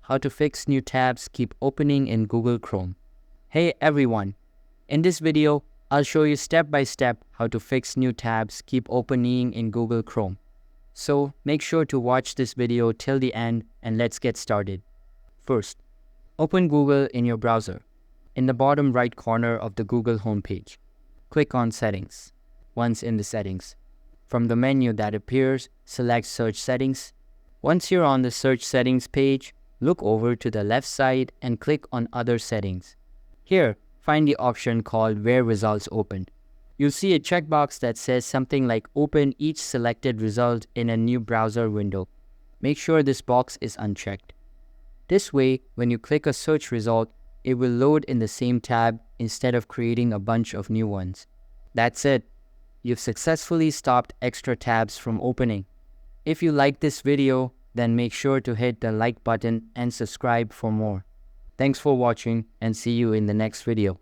how to fix new tabs keep opening in Google Chrome. Hey everyone, in this video, I'll show you step by step how to fix new tabs keep opening in Google Chrome. So make sure to watch this video till the end and let's get started. First, open Google in your browser. In the bottom right corner of the Google homepage, click on Settings. Once in the settings, from the menu that appears, select Search Settings. Once you're on the Search Settings page, look over to the left side and click on Other Settings. Here, find the option called Where Results Open. You'll see a checkbox that says something like Open each selected result in a new browser window. Make sure this box is unchecked. This way, when you click a search result, it will load in the same tab instead of creating a bunch of new ones. That's it. You've successfully stopped extra tabs from opening. If you like this video, then make sure to hit the like button and subscribe for more. Thanks for watching and see you in the next video.